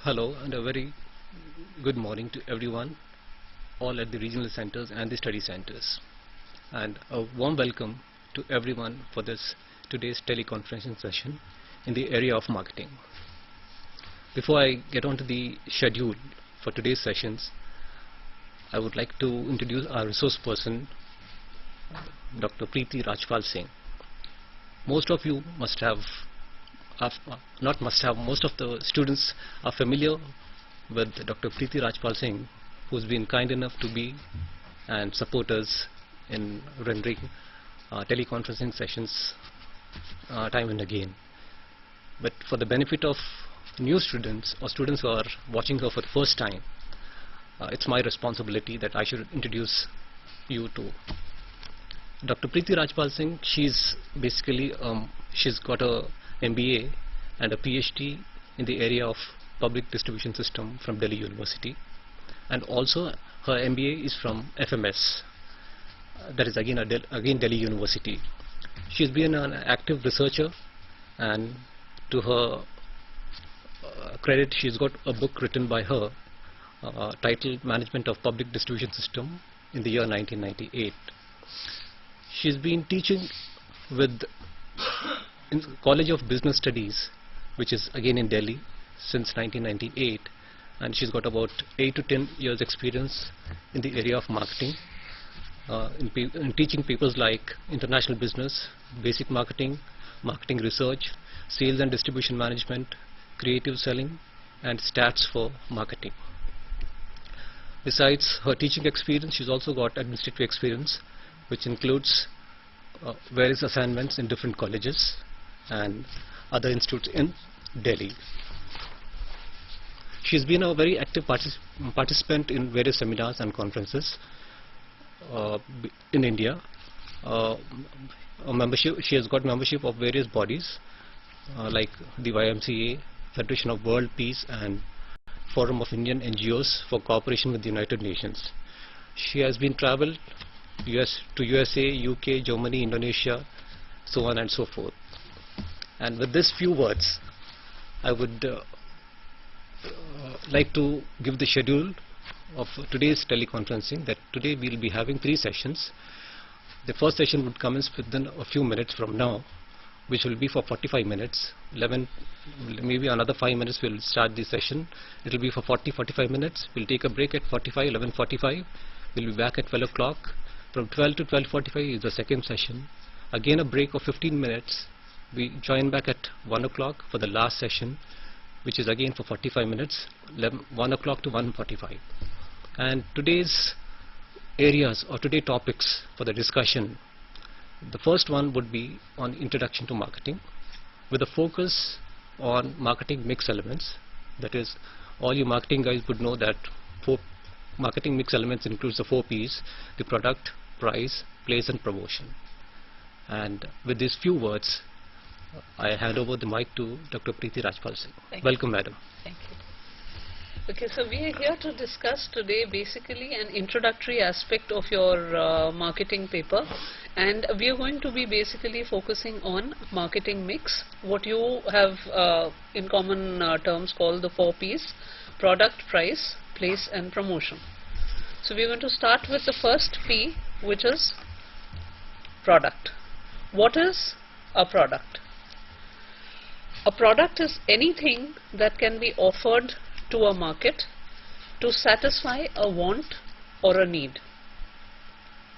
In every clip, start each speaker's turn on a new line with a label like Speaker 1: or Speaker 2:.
Speaker 1: Hello and a very good morning to everyone, all at the regional centers and the study centers. And a warm welcome to everyone for this today's teleconferencing session in the area of marketing. Before I get on to the schedule for today's sessions, I would like to introduce our resource person, Dr. Preeti Rajpal Singh. Most of you must have most of the students are familiar with Dr. Preeti Rajpal Singh, who's been kind enough to be and support us in rendering teleconferencing sessions time and again. But for the benefit of new students or students who are watching her for the first time, it's my responsibility that I should introduce you to Dr. Preeti Rajpal Singh. She's basically she's got a MBA and a PhD in the area of public distribution system from Delhi University, and also her MBA is from FMS, that is again Delhi University. She's been an active researcher, and to her credit, she's got a book written by her titled Management of Public Distribution System in the year 1998. She's been teaching with in College of Business Studies, which is again in Delhi, since 1998, and she's got about 8 to 10 years experience in the area of marketing, in teaching papers like international business, basic marketing, marketing research, sales and distribution management, creative selling, and stats for marketing. Besides her teaching experience, she's also got administrative experience, which includes various assignments in different colleges and other institutes in Delhi. She's been a very active participant in various seminars and conferences in India. She has got membership of various bodies like the YMCA, Federation of World Peace, and Forum of Indian NGOs for cooperation with the United Nations. She has been traveled to USA, UK, Germany, Indonesia, so on and so forth. And with these few words, I would like to give the schedule of today's teleconferencing. That today we will be having 3 sessions. The first session would commence within a few minutes from now, which will be for 45 minutes. Maybe another 5 minutes we'll start the session. It will be for 40-45 minutes. We'll take a break at 11:45. We'll be back at 12 o'clock. From 12 to 12:45 is the second session. Again a break of 15 minutes. We join back at 1 o'clock for the last session, which is again for 45 minutes, 1 o'clock to 1:45. And today's areas or today's topics for the discussion, the first one would be on introduction to marketing, with a focus on marketing mix elements. That is, all you marketing guys would know that marketing mix elements includes the 4 P's: the product, price, place, and promotion. And with these few words, I hand over the mic to Dr. Preeti Rajpal Singh. Welcome, madam.
Speaker 2: Thank you. Okay, so we are here to discuss today basically an introductory aspect of your marketing paper, and we are going to be basically focusing on marketing mix, what you have in common terms called the 4 P's: product, price, place, and promotion. So we are going to start with the first P, which is product. What is a product? A product is anything that can be offered to a market to satisfy a want or a need.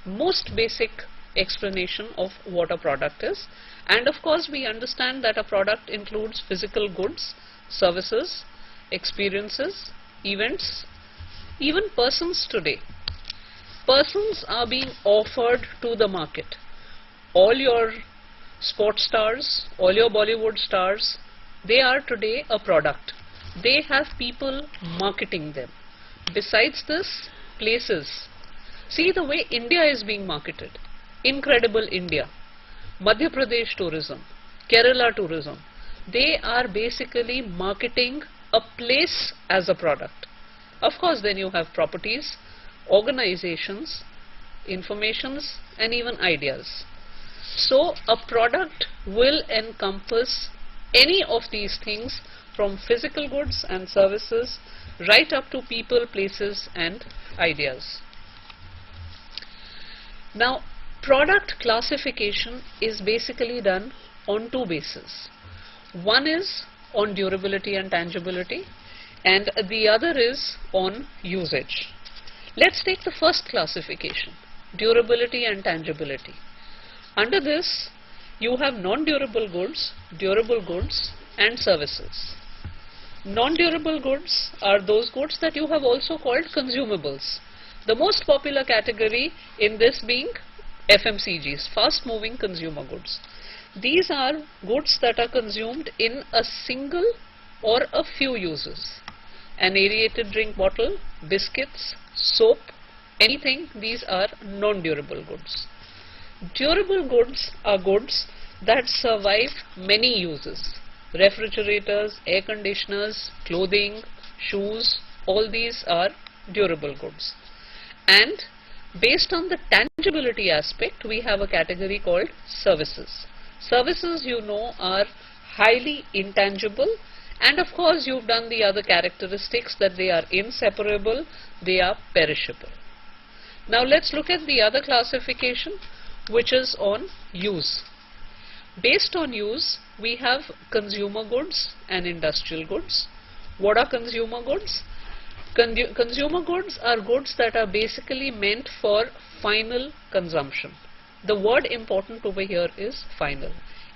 Speaker 2: Most basic explanation of what a product is. And of course we understand that a product includes physical goods, services, experiences, events, even persons today. Persons are being offered to the market. All your sports stars, all your Bollywood stars, they are today a product. They have people marketing them. Besides this, places. See the way India is being marketed. Incredible India, Madhya Pradesh tourism, Kerala tourism. They are basically marketing a place as a product. Of course, then you have properties, organizations, informations, and even ideas. So a product will encompass any of these things from physical goods and services right up to people, places and ideas. Now, product classification is basically done on two bases. One is on durability and tangibility, and the other is on usage. Let's take the first classification, durability and tangibility. Under this, you have non-durable goods, durable goods and services. Non-durable goods are those goods that you have also called consumables. The most popular category in this being FMCGs, fast-moving consumer goods. These are goods that are consumed in a single or a few uses. An aerated drink bottle, biscuits, soap, anything, these are non-durable goods. Durable goods are goods that survive many uses. Refrigerators, air conditioners, clothing, shoes, all these are durable goods. And based on the tangibility aspect, we have a category called services. Services, you know, are highly intangible, and of course you've done the other characteristics that they are inseparable, they are perishable. Now let's look at the other classification, which is on use. Based on use, we have consumer goods and industrial goods. What are consumer goods? Consumer goods are goods that are basically meant for final consumption. The word important over here is final.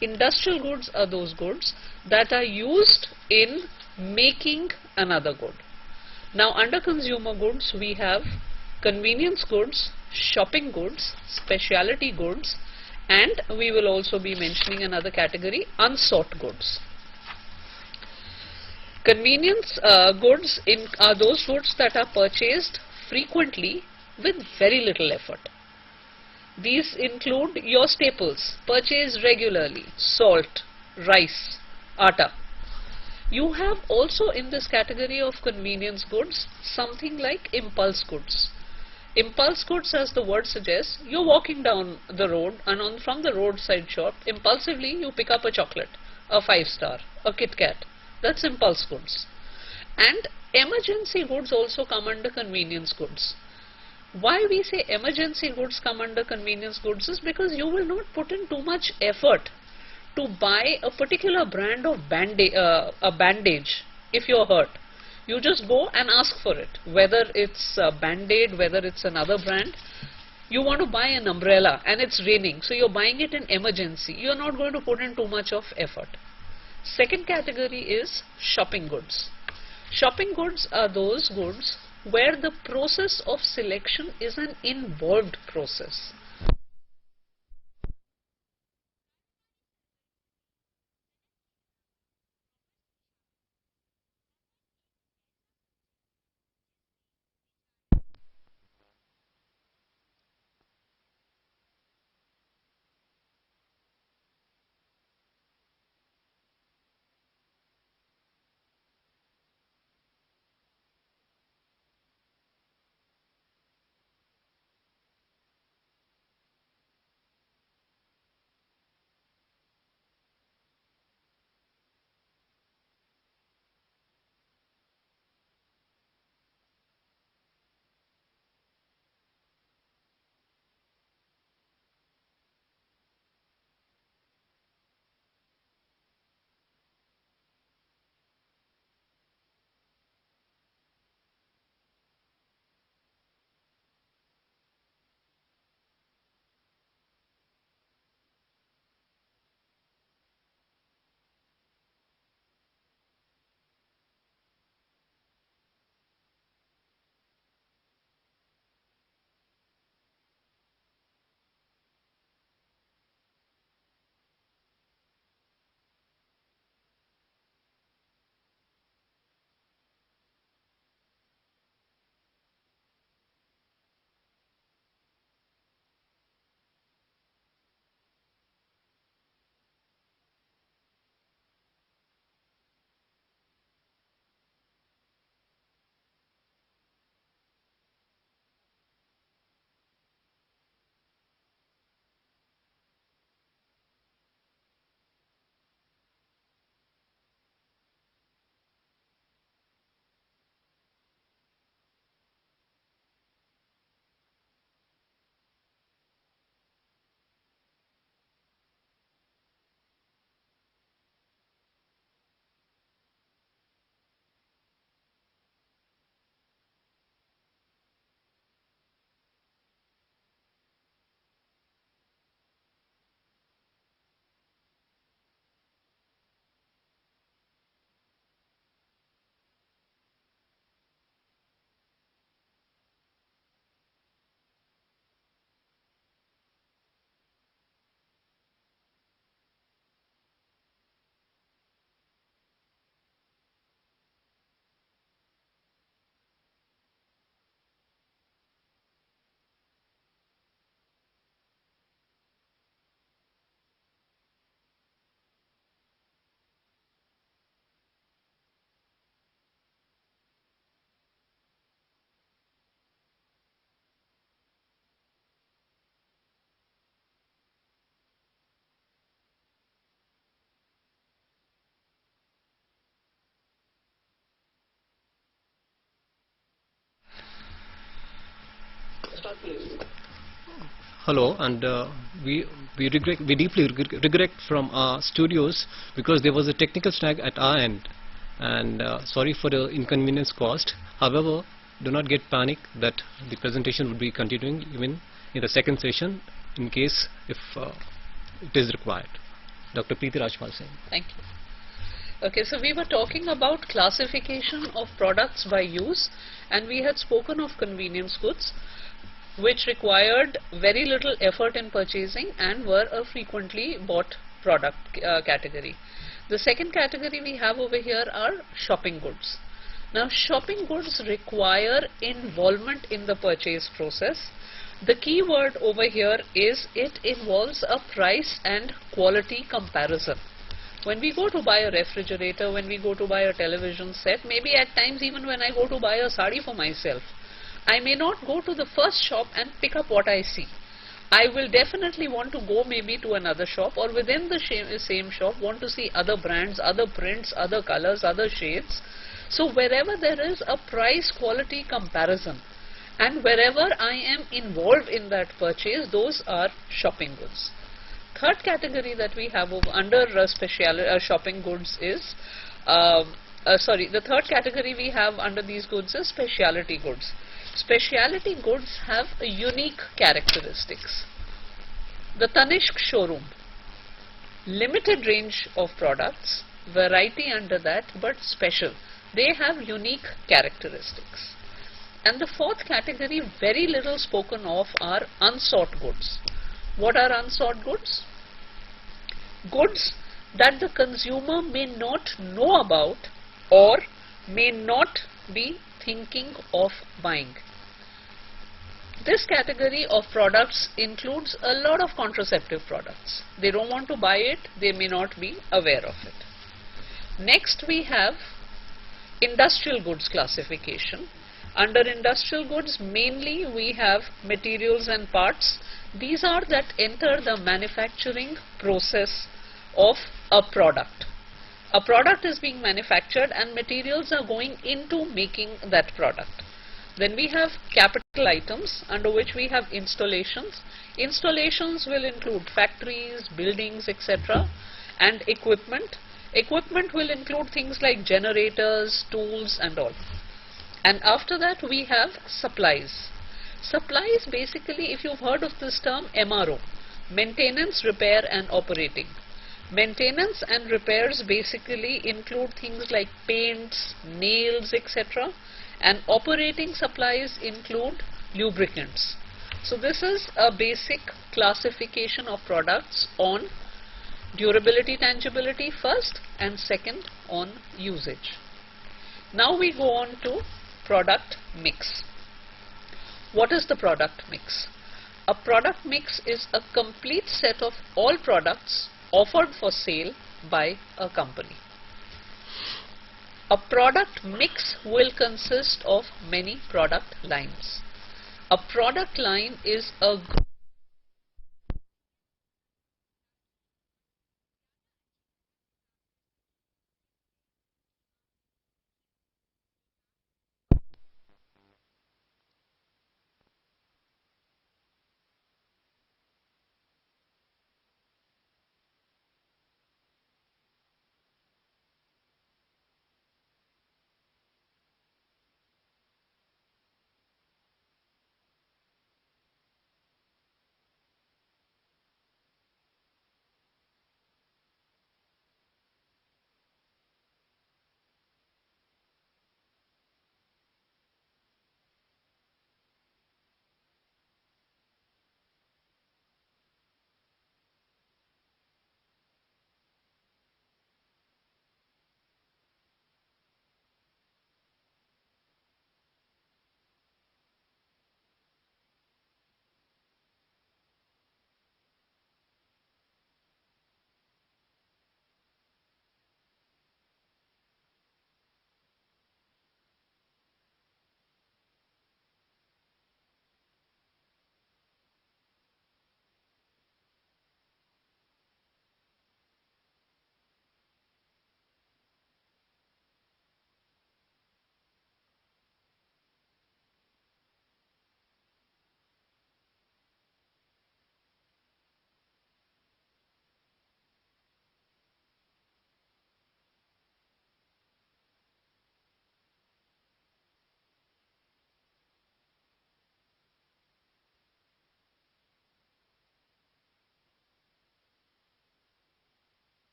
Speaker 2: Industrial goods are those goods that are used in making another good. Now under consumer goods, we have convenience goods, shopping goods, specialty goods, and we will also be mentioning another category, unsought goods. Convenience goods are those goods that are purchased frequently with very little effort. These include your staples, purchased regularly, salt, rice, atta. You have also in this category of convenience goods something like impulse goods. Impulse goods, as the word suggests, you're walking down the road and from the roadside shop, impulsively you pick up a chocolate, a 5-star, a Kit Kat. That's impulse goods. And emergency goods also come under convenience goods. Why we say emergency goods come under convenience goods is because you will not put in too much effort to buy a particular brand of a bandage if you're hurt. You just go and ask for it, whether it's Band-Aid, whether it's another brand. You want to buy an umbrella and it's raining, so you're buying it in emergency. You're not going to put in too much of effort. Second category is shopping goods. Shopping goods are those goods where the process of selection is an involved process.
Speaker 1: Hello, and we deeply regret from our studios because there was a technical snag at our end, and sorry for the inconvenience caused. However, do not get panic that the presentation would be continuing even in the second session in case if it is required. Dr. Preeti Rajpal Singh.
Speaker 2: Thank you. Okay, so we were talking about classification of products by use, and we had spoken of convenience goods, which required very little effort in purchasing and were a frequently bought product category. The second category we have over here are shopping goods. Now, shopping goods require involvement in the purchase process. The key word over here is it involves a price and quality comparison. When we go to buy a refrigerator, when we go to buy a television set, maybe at times even when I go to buy a sari for myself, I may not go to the first shop and pick up what I see. I will definitely want to go maybe to another shop, or within the same shop want to see other brands, other prints, other colors, other shades. So wherever there is a price quality comparison and wherever I am involved in that purchase, those are shopping goods. Third category that we have under shopping goods is, the third category we have under these goods is specialty goods. Specialty goods have a unique characteristics. The Tanishq showroom, limited range of products, variety under that, but special. They have unique characteristics. And the fourth category, very little spoken of, are unsought goods. What are unsought goods? Goods that the consumer may not know about or may not be thinking of buying. This category of products includes a lot of contraceptive products. They don't want to buy it, they may not be aware of it. Next we have industrial goods classification. Under industrial goods, mainly we have materials and parts. These are that enter the manufacturing process of a product. A product is being manufactured and materials are going into making that product. Then we have capital items, under which we have installations. Installations will include factories, buildings, etc. and equipment. Equipment will include things like generators, tools and all. And after that we have supplies. Supplies, basically, if you've heard of this term, MRO, maintenance, repair and operating. Maintenance and repairs basically include things like paints, nails, etc. and operating supplies include lubricants. So this is a basic classification of products on durability, tangibility first, and second on usage. Now we go on to product mix. What is the product mix? A product mix is a complete set of all products offered for sale by a company. A product mix will consist of many product lines. A product line is a group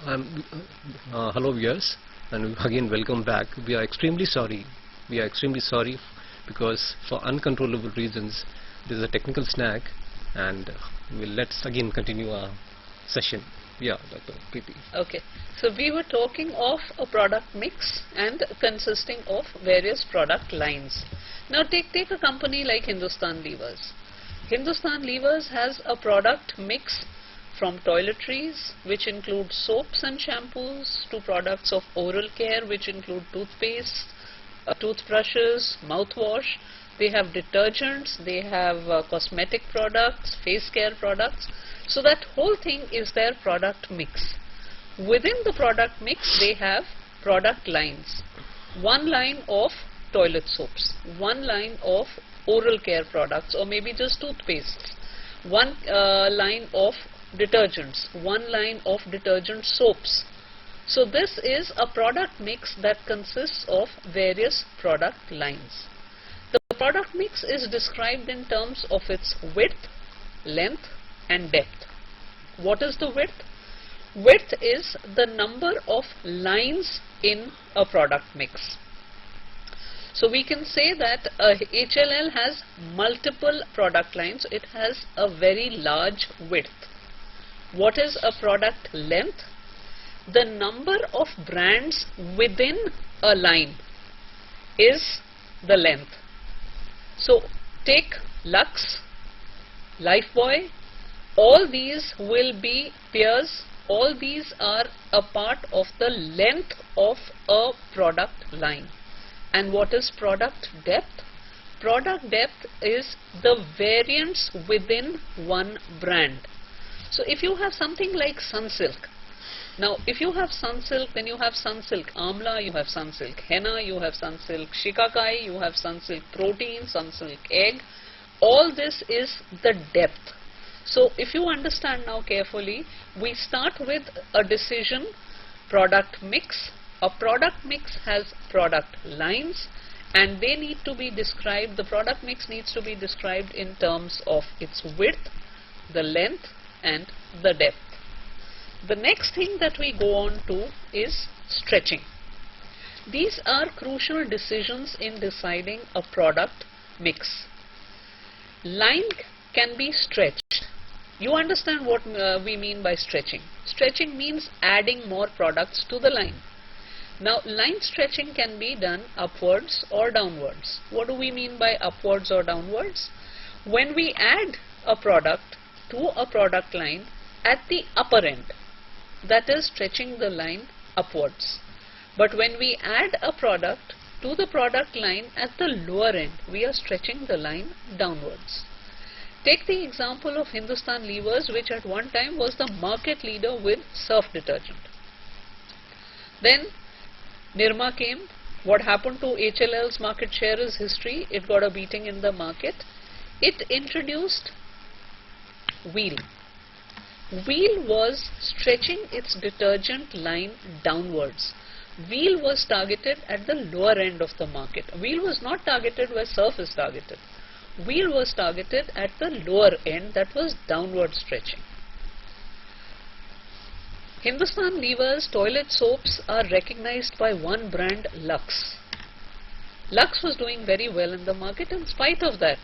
Speaker 1: Hello viewers, and again welcome back. We are extremely sorry. We are extremely sorry because for uncontrollable reasons there is a technical snag, and let's again continue our session. Yeah, Dr. Preeti.
Speaker 2: Okay, so we were talking of a product mix and consisting of various product lines. Now take a company like Hindustan Levers. Hindustan Levers has a product mix from toiletries, which include soaps and shampoos, to products of oral care, which include toothpaste, toothbrushes, mouthwash. They have detergents, they have cosmetic products, face care products. So that whole thing is their product mix. Within the product mix, they have product lines. One line of toilet soaps, one line of oral care products, or maybe just toothpastes, one line of detergents, one line of detergent soaps. So this is a product mix that consists of various product lines. The product mix is described in terms of its width, length and depth. What is the width? Width is the number of lines in a product mix. So we can say that HLL has multiple product lines. It has a very large width. What is a product length? The number of brands within a line is the length. So take Lux, Lifebuoy, all these will be pairs, all these are a part of the length of a product line. And what is product depth? Product depth is the variance within one brand. So if you have something like Sunsilk, now if you have Sunsilk, then you have Sunsilk Amla, you have Sunsilk Henna, you have Sunsilk Shikakai, you have Sunsilk Protein, Sunsilk Egg. All this is the depth. So if you understand now carefully, we start with a decision, product mix. A product mix has product lines, and they need to be described, the product mix needs to be described in terms of its width, the length and the depth. The next thing that we go on to is stretching. These are crucial decisions in deciding a product mix. Line can be stretched. You understand what we mean by stretching. Stretching means adding more products to the line. Now line stretching can be done upwards or downwards. What do we mean by upwards or downwards? When we add a product to a product line at the upper end, that is stretching the line upwards. But when we add a product to the product line at the lower end, we are stretching the line downwards. Take the example of Hindustan Levers, which at one time was the market leader with surf detergent. Then Nirma came. What happened to HLL's market share is history. It got a beating in the market. It introduced Wheel. Wheel was stretching its detergent line downwards. Wheel was targeted at the lower end of the market. Wheel was not targeted where surf is targeted. Wheel was targeted at the lower end, that was downward stretching. Hindustan Levers toilet soaps are recognized by one brand, Lux. Lux was doing very well in the market. In spite of that,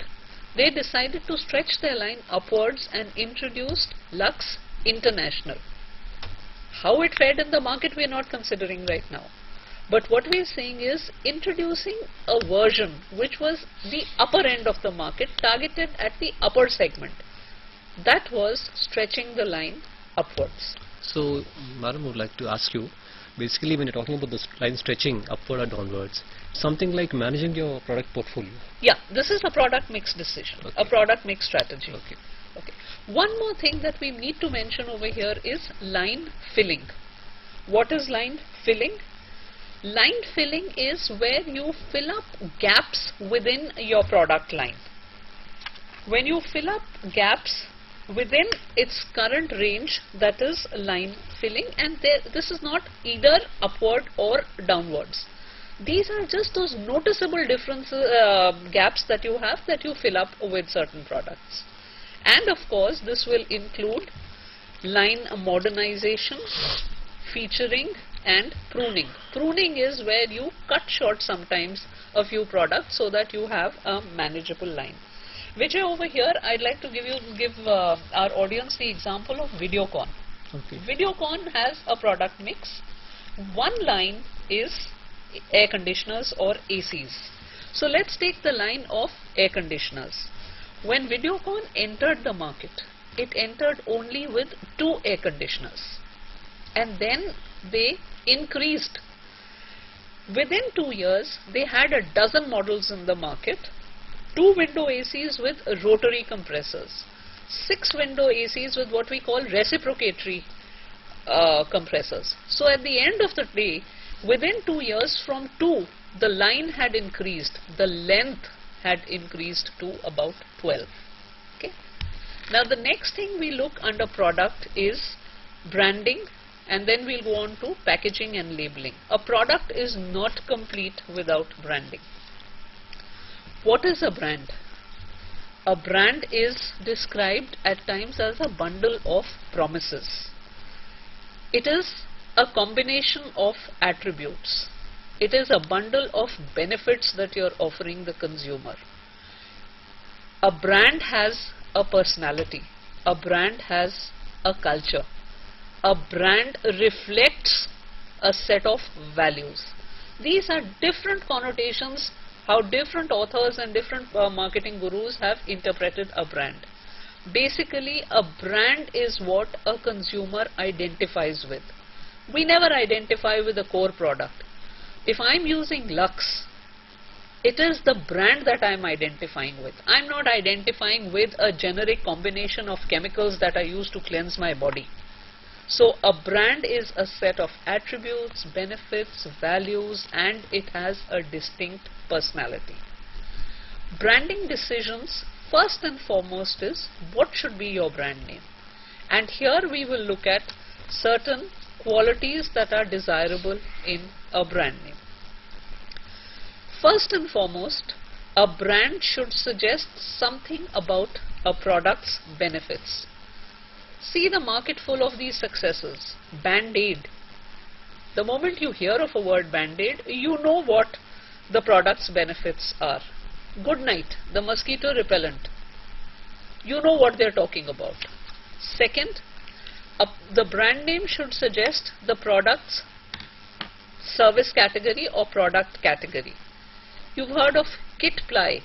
Speaker 2: they decided to stretch their line upwards and introduced Lux International. How it fared in the market we are not considering right now. But what we are saying is introducing a version which was the upper end of the market, targeted at the upper segment. That was stretching the line upwards.
Speaker 1: So, Madam, would like to ask you, basically when you're talking about the line stretching upward or downwards, something like managing your product portfolio.
Speaker 2: Yeah, this is a product mix decision,
Speaker 1: Okay.
Speaker 2: a product mix strategy.
Speaker 1: Okay.
Speaker 2: Okay. One more thing that we need to mention over here is line filling. What is line filling? Line filling is where you fill up gaps within your product line. When you fill up gaps within its current range, that is line filling, and this is not either upward or downwards. These are just those noticeable differences, gaps that you have, that you fill up with certain products. And of course this will include line modernization, featuring and pruning. Pruning is where you cut short sometimes a few products so that you have a manageable line. Vijay, over here I'd like to give our audience the example of Videocon.
Speaker 1: Okay.
Speaker 2: Videocon has a product mix. One line is air conditioners or ACs. So let's take the line of air conditioners. When Videocon entered the market, it entered only with 2 air conditioners, and then they increased. Within 2 years, they had a dozen models in the market, 2 window ACs with rotary compressors, 6 window ACs with what we call reciprocatory compressors. So at the end of the day, within 2 years, from 2, the line had increased, the length had increased to about 12. Okay. Now the next thing we look under product is branding, and then we'll go on to packaging and labeling. A product is not complete without branding. What is a brand? A brand is described at times as a bundle of promises. It is a combination of attributes. It is a bundle of benefits that you're offering the consumer. A brand has a personality. A brand has a culture. A brand reflects a set of values. These are different connotations, how different authors and different marketing gurus have interpreted a brand. Basically, a brand is what a consumer identifies with. We never identify with a core product. If I'm using Lux, it is the brand that I'm identifying with. I'm not identifying with a generic combination of chemicals that I use to cleanse my body. So a brand is a set of attributes, benefits, values, and it has a distinct personality. Branding decisions, first and foremost, is what should be your brand name. And here we will look at certain qualities that are desirable in a brand name. First and foremost, a brand should suggest something about a product's benefits. See the market full of these successes. Band-Aid. The moment you hear of a word Band-Aid, you know what the product's benefits are. Good Night, the mosquito repellent. You know what they're talking about. Second, the brand name should suggest the product's service category or product category. You've heard of Kit Ply.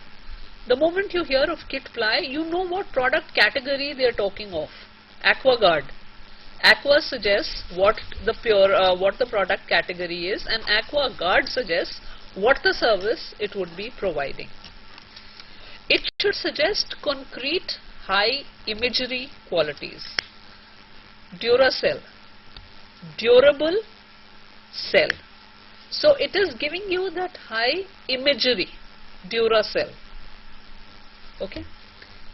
Speaker 2: The moment you hear of Kit Ply, you know what product category they're talking of. AquaGuard. Aqua suggests what the product category is, and AquaGuard suggests what the service it would be providing. It should suggest concrete, high imagery qualities. Duracell, durable cell. So it is giving you that high imagery, Duracell. Okay.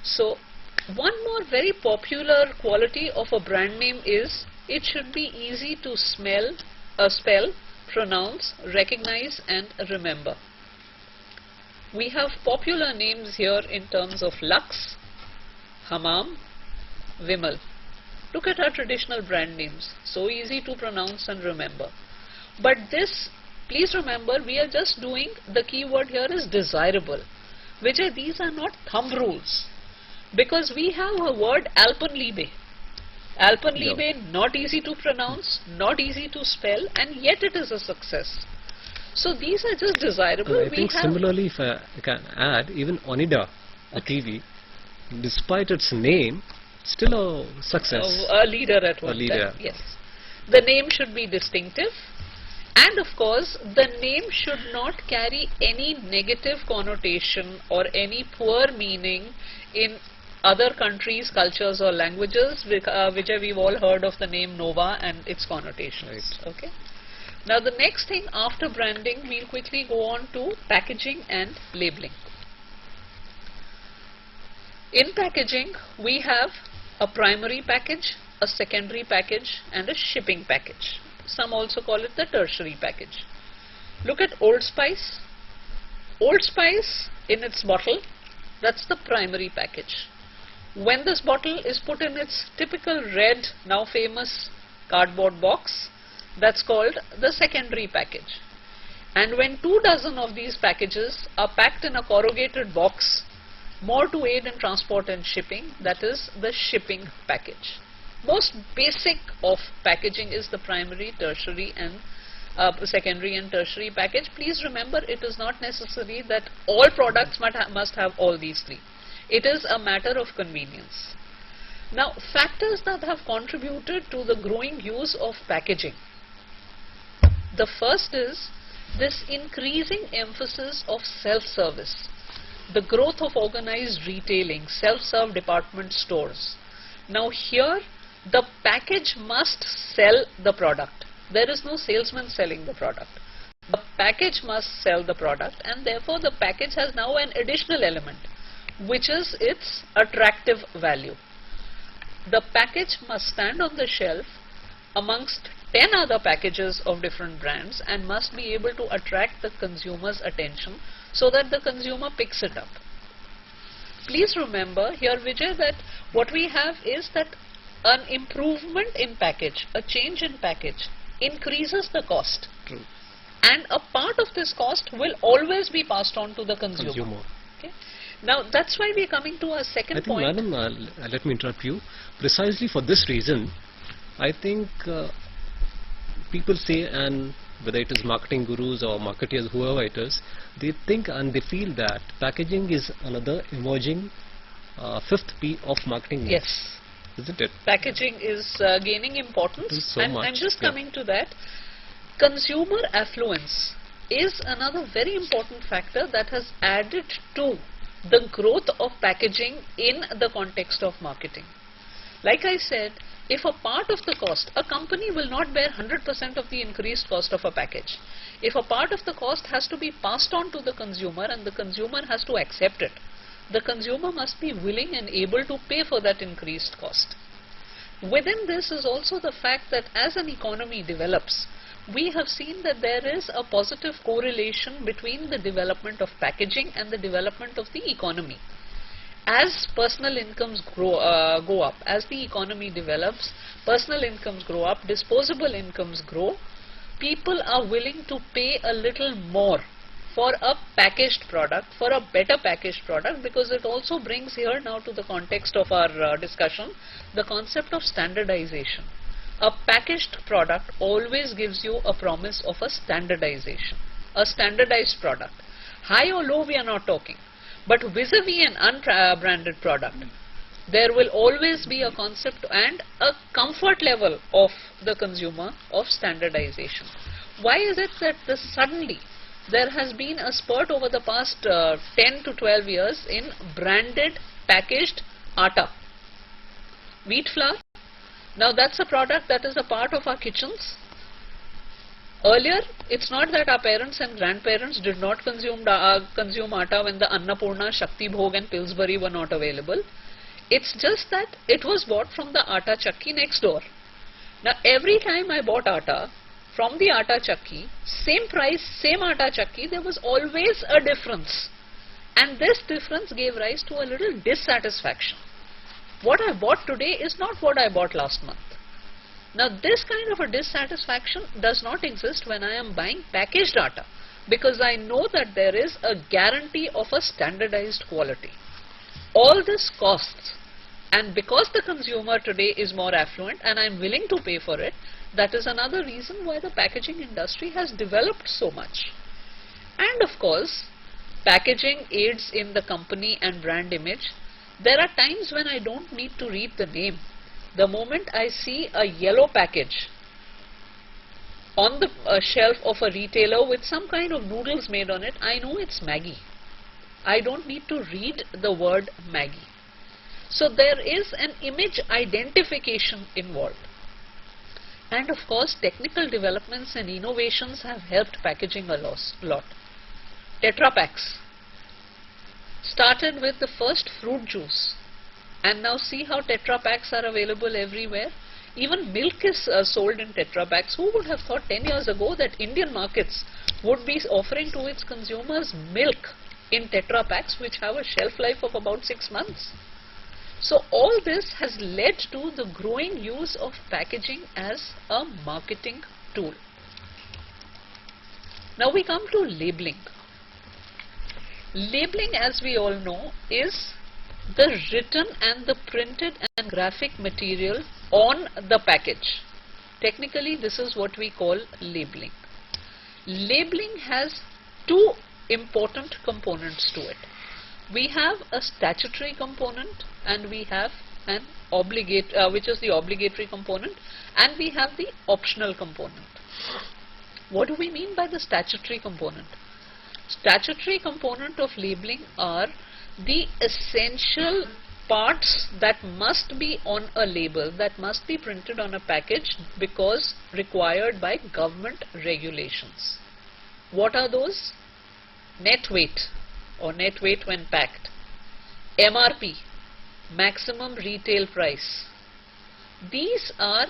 Speaker 2: So one more very popular quality of a brand name is it should be easy to spell, pronounce, recognize, and remember. We have popular names here in terms of Lux, Hammam, Vimal. Look at our traditional brand names, so easy to pronounce and remember. But this, please remember, we are just doing, the keyword here is desirable. Vijay, these are not thumb rules. Because we have a word Alpenliebe. Alpenliebe, not easy to pronounce, not easy to spell, and yet it is a success. So these are just desirable.
Speaker 1: I think similarly, if I can add, even Onida, the TV, despite its name, still a success.
Speaker 2: A leader at one time. Yes. The name should be distinctive, and of course the name should not carry any negative connotation or any poor meaning in other countries, cultures or languages, which we've all heard of the name Nova and its connotations. Right. Okay. Now the next thing after branding, we'll quickly go on to packaging and labeling. In packaging, we have a primary package, a secondary package, and a shipping package. Some also call it the tertiary package. Look at Old Spice. Old Spice in its bottle, that's the primary package. When this bottle is put in its typical red, now famous cardboard box, That's called the secondary package. And when 24 of these packages are packed in a corrugated box, more to aid in transport and shipping, that is the shipping package. Most basic of packaging is the primary, tertiary and secondary and tertiary package. Please remember, it is not necessary that all products must have all these three. It is a matter of convenience. Now, factors that have contributed to the growing use of packaging. The first is this increasing emphasis of self-service, the growth of organized retailing, self-serve department stores. Now here, the package must sell the product. There is no salesman selling the product. The package must sell the product, and therefore the package has now an additional element, which is its attractive value. The package must stand on the shelf amongst 10 other packages of different brands and must be able to attract the consumer's attention so that the consumer picks it up. Please remember here, Vijay, that what we have is that an improvement in package, a change in package, increases the cost.
Speaker 1: True.
Speaker 2: And a part of this cost will always be passed on to the consumer. Okay? Now that's why we are coming to a second point.
Speaker 1: Madam, let me interrupt you. Precisely for this reason, I think people say, and whether it is marketing gurus or marketeers, whoever it is, they think and they feel that packaging is another emerging fifth P of marketing.
Speaker 2: Yes.
Speaker 1: Isn't it?
Speaker 2: Packaging is gaining importance,
Speaker 1: so
Speaker 2: and
Speaker 1: much.
Speaker 2: I'm just coming to that. Consumer affluence is another very important factor that has added to the growth of packaging in the context of marketing. Like I said, if a part of the cost, a company will not bear 100% of the increased cost of a package. If a part of the cost has to be passed on to the consumer and the consumer has to accept it, the consumer must be willing and able to pay for that increased cost. Within this is also the fact that as an economy develops, we have seen that there is a positive correlation between the development of packaging and the development of the economy. As personal incomes go up, as the economy develops, personal incomes grow up, disposable incomes grow, people are willing to pay a little more for a packaged product, for a better packaged product, because it also brings here now to the context of our discussion, the concept of standardization. A packaged product always gives you a promise of a standardization, a standardized product. High or low we are not talking, but vis-a-vis an unbranded product, there will always be a concept and a comfort level of the consumer of standardization. Why is it that suddenly there has been a spurt over the past 10 to 12 years in branded packaged atta? Wheat flour. Now that's a product that is a part of our kitchens. Earlier, it's not that our parents and grandparents did not consume atta when the Annapurna, Shakti Bhog and Pillsbury were not available. It's just that it was bought from the atta chakki next door. Now every time I bought atta from the atta chakki, same price, same atta chakki, there was always a difference. And this difference gave rise to a little dissatisfaction. What I bought today is not what I bought last month. Now this kind of a dissatisfaction does not exist when I am buying packaged atta, because I know that there is a guarantee of a standardized quality. All this costs, and because the consumer today is more affluent and I am willing to pay for it, that is another reason why the packaging industry has developed so much. And of course, packaging aids in the company and brand image. There are times when I don't need to read the name. The moment I see a yellow package on the shelf of a retailer with some kind of noodles made on it, I know it's Maggi. I don't need to read the word Maggi. So there is an image identification involved. And of course, technical developments and innovations have helped packaging a lot. Tetra Paks started with the first fruit juice, and now see how Tetra Paks are available everywhere. Even milk is sold in Tetra Paks. Who would have thought 10 years ago that Indian markets would be offering to its consumers milk in Tetra Paks which have a shelf life of about 6 months? So all this has led to the growing use of packaging as a marketing tool. Now we come to labeling. Labeling, as we all know, is the written and the printed and graphic material on the package. Technically, this is what we call labeling. Labeling has two important components to it. We have a statutory component and we have an which is the obligatory component, and we have the optional component. What do we mean by the statutory component? Statutory component of labeling are the essential parts that must be on a label, that must be printed on a package because required by government regulations. What are those? Net weight or net weight when packed, MRP, maximum retail price. These are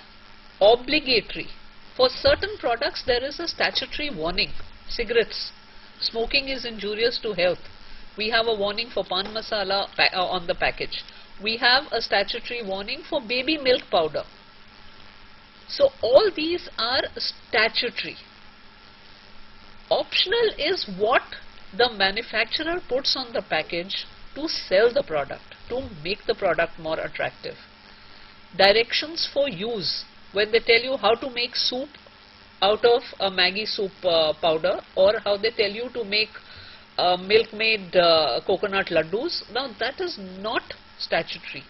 Speaker 2: obligatory. For certain products there is a statutory warning. Cigarettes, smoking is injurious to health. We have a warning for pan masala on the package. We have a statutory warning for baby milk powder. So all these are statutory. Optional is what the manufacturer puts on the package to sell the product, to make the product more attractive. Directions for use, when they tell you how to make soup out of a Maggi soup powder, or how they tell you to make milk-made coconut laddus. Now that is not statutory,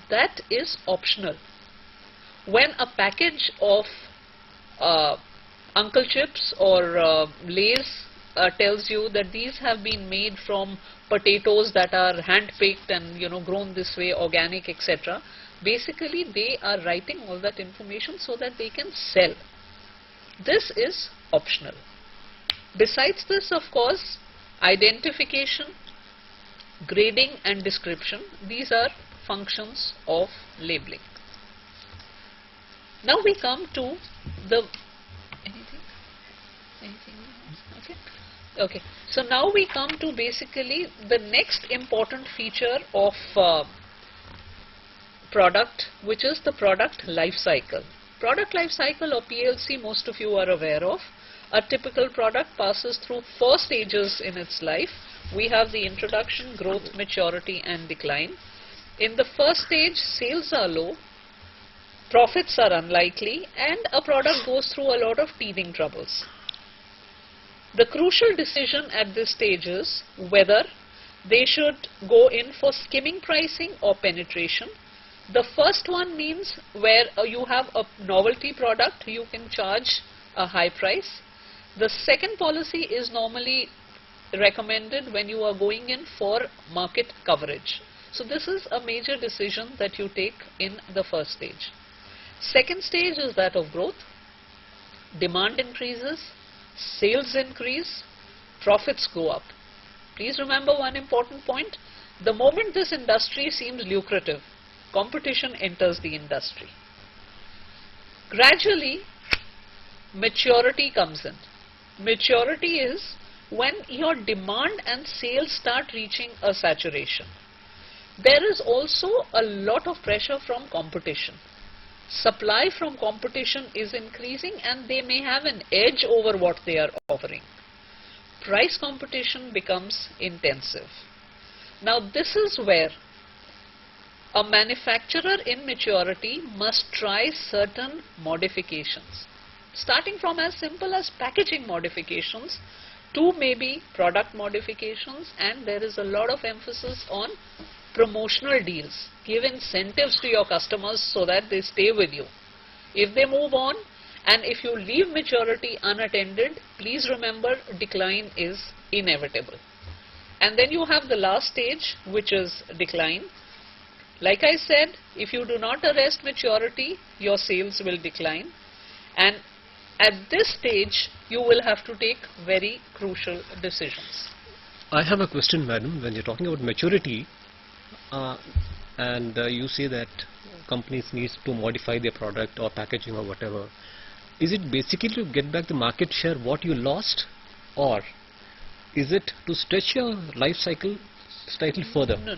Speaker 2: that is optional. When a package of Uncle Chips or Lay's tells you that these have been made from potatoes that are hand-picked and grown this way, organic, etc. Basically they are writing all that information so that they can sell. This is optional. Besides this, of course, identification, grading and description, these are functions of labeling. Now we come to the Okay. So now we come to basically the next important feature of product, which is the product life cycle. Product life cycle, or PLC, most of you are aware of. A typical product passes through 4 stages in its life. We have the introduction, growth, maturity and decline. In the first stage, sales are low, profits are unlikely, and a product goes through a lot of teething troubles. The crucial decision at this stage is whether they should go in for skimming pricing or penetration. The first one means where you have a novelty product, you can charge a high price. The second policy is normally recommended when you are going in for market coverage. So this is a major decision that you take in the first stage. Second stage is that of growth. Demand increases, sales increase, profits go up. Please remember one important point. The moment this industry seems lucrative, competition enters the industry. Gradually, maturity comes in. Maturity is when your demand and sales start reaching a saturation. There is also a lot of pressure from competition. Supply from competition is increasing and they may have an edge over what they are offering. Price competition becomes intensive. Now this is where a manufacturer in maturity must try certain modifications, starting from as simple as packaging modifications to maybe product modifications, and there is a lot of emphasis on promotional deals. Give incentives to your customers so that they stay with you. If they move on and if you leave maturity unattended, please remember decline is inevitable. And then you have the last stage, which is decline. Like I said, if you do not arrest maturity, your sales will decline. And at this stage, you will have to take very crucial decisions.
Speaker 1: I have a question, madam. When you're talking about maturity, and you say that companies need to modify their product or packaging or whatever, is it basically to get back the market share what you lost, or is it to stretch your life cycle slightly further?
Speaker 2: No.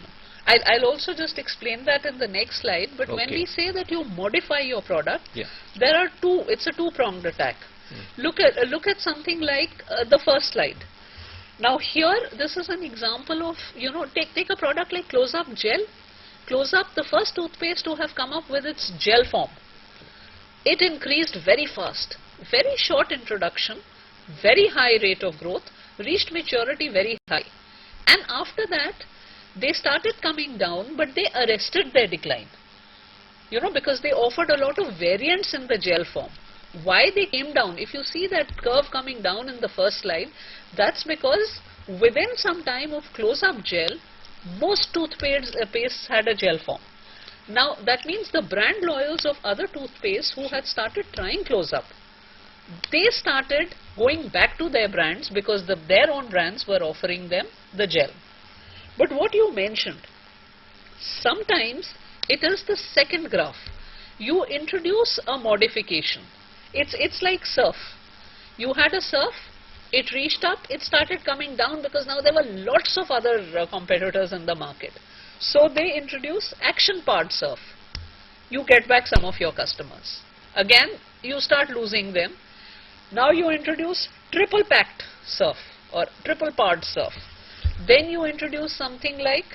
Speaker 2: I'll also just explain that in the next slide. But when
Speaker 1: Okay.
Speaker 2: we say that you modify your product,
Speaker 1: Yeah.
Speaker 2: there are two. It's a two-pronged attack. Look at something like the first slide. Now here, this is an example of, take a product like Close-Up Gel. Close-Up, the first toothpaste to have come up with its gel form. It increased very fast, very short introduction, very high rate of growth, reached maturity very high. And after that, they started coming down, but they arrested their decline. Because they offered a lot of variants in the gel form. Why they came down? If you see that curve coming down in the first slide, that's because within some time of Close-Up Gel, most pastes had a gel form. Now that means the brand loyals of other toothpaste who had started trying Close-Up, they started going back to their brands because their own brands were offering them the gel. But what you mentioned, sometimes it is the second graph. You introduce a modification. It's like surf. You had a surf, it reached up, it started coming down because now there were lots of other competitors in the market. So they introduce action part surf. You get back some of your customers. Again, you start losing them. Now you introduce triple packed surf or triple part surf. Then you introduce something like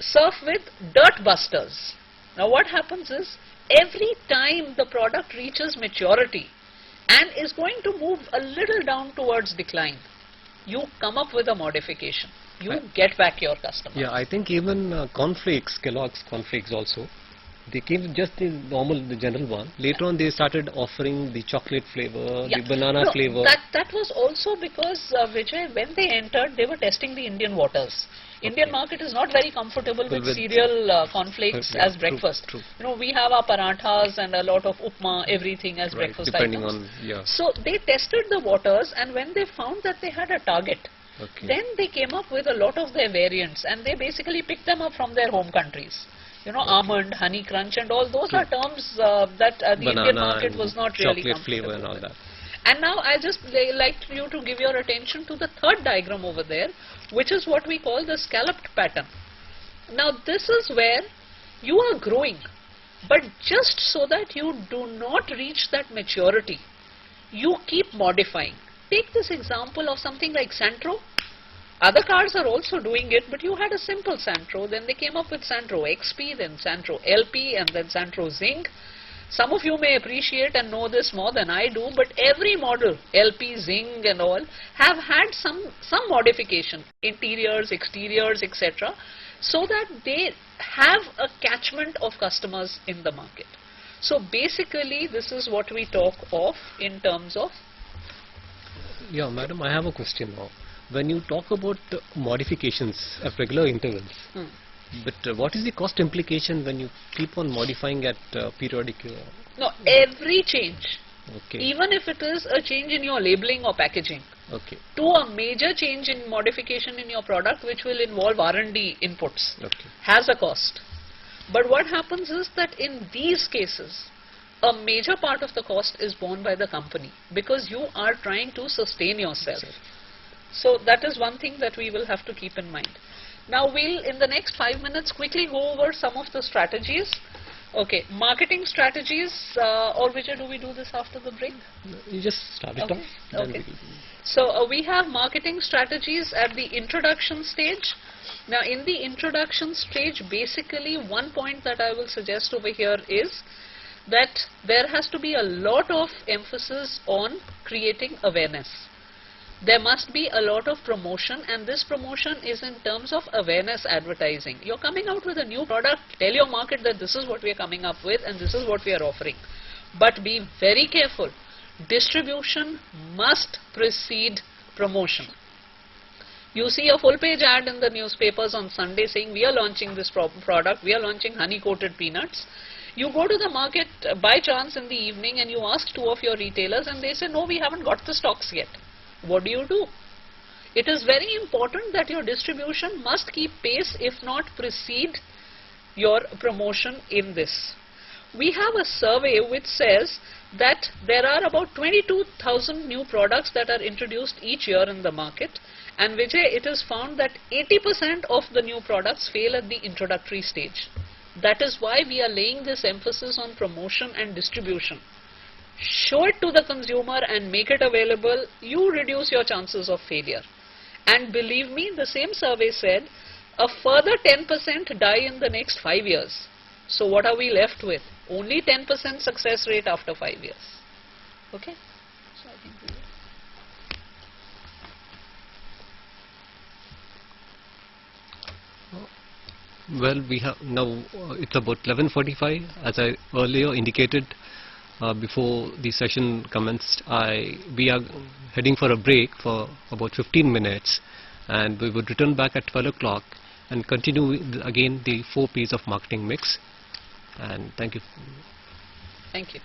Speaker 2: surf with dirt busters. Now what happens is, every time the product reaches maturity and is going to move a little down towards decline, you come up with a modification. You get back your customers.
Speaker 1: Yeah, I think even cornflakes, Kellogg's cornflakes also, they came just the general one. Later on, they started offering the chocolate flavor, the banana
Speaker 2: No,
Speaker 1: flavor.
Speaker 2: That was also because, Vijay, when they entered, they were testing the Indian waters. Indian market is not very comfortable with cereal cornflakes
Speaker 1: yeah,
Speaker 2: as breakfast.
Speaker 1: True.
Speaker 2: We have our parathas and a lot of upma, everything as
Speaker 1: Right,
Speaker 2: breakfast
Speaker 1: depending
Speaker 2: items.
Speaker 1: on, yeah.
Speaker 2: So they tested the waters, and when they found that they had a target,
Speaker 1: Okay.
Speaker 2: then they came up with a lot of their variants, and they basically picked them up from their home countries. Almond, honey crunch, and all those are terms that the
Speaker 1: Banana
Speaker 2: Indian market
Speaker 1: and
Speaker 2: was not really
Speaker 1: chocolate flavor
Speaker 2: comfortable
Speaker 1: and all
Speaker 2: with.
Speaker 1: that.
Speaker 2: And now I just like you to give your attention to the third diagram over there, which is what we call the scalloped pattern. Now this is where you are growing, but just so that you do not reach that maturity, you keep modifying. Take this example of something like Santro. Other cars are also doing it, but you had a simple Santro, then they came up with Santro XP, then Santro LP, and then Santro Zinc. Some of you may appreciate and know this more than I do, but every model, LP, Zinc and all, have had some modification, interiors, exteriors, etc., so that they have a catchment of customers in the market. So basically, this is what we talk of in terms of...
Speaker 1: Yeah, madam, I have a question now. When you talk about modifications at regular intervals, but what is the cost implication when you keep on modifying at periodic?
Speaker 2: No, every change,
Speaker 1: Okay.
Speaker 2: even if it is a change in your labeling or packaging,
Speaker 1: Okay.
Speaker 2: to a major change in modification in your product which will involve R&D inputs,
Speaker 1: Okay.
Speaker 2: has a cost. But what happens is that in these cases, a major part of the cost is borne by the company because you are trying to sustain yourself. So that is one thing that we will have to keep in mind. Now we'll, in the next 5 minutes, quickly go over some of the strategies. Okay, marketing strategies, or Vijay, do we do this after the break?
Speaker 1: You just start it
Speaker 2: Okay.
Speaker 1: off. then
Speaker 2: Okay.
Speaker 1: we'll-
Speaker 2: So we have marketing strategies at the introduction stage. Now in the introduction stage, basically one point that I will suggest over here is that there has to be a lot of emphasis on creating awareness. There must be a lot of promotion, and this promotion is in terms of awareness advertising. You're coming out with a new product, tell your market that this is what we are coming up with and this is what we are offering. But be very careful. Distribution must precede promotion. You see a full page ad in the newspapers on Sunday saying we are launching this product, we are launching honey coated peanuts. You go to the market by chance in the evening and you ask two of your retailers and they say no, we haven't got the stocks yet. What do? It is very important that your distribution must keep pace, if not precede your promotion in this. We have a survey which says that there are about 22,000 new products that are introduced each year in the market, And Vijay, it is found that 80% of the new products fail at the introductory stage. That is why we are laying this emphasis on promotion and distribution. Show it to the consumer and make it available, you reduce your chances of failure. And believe me, the same survey said a further 10% die in the next 5 years. So what are we left with? Only 10% success rate after 5 years. Okay? So I think
Speaker 1: Well, we have now, it's about 11:45. As I earlier indicated before the session commenced, we are heading for a break for about 15 minutes, and we would return back at 12 o'clock and continue with, again, the 4 P's of marketing mix. And thank you.
Speaker 2: Thank you.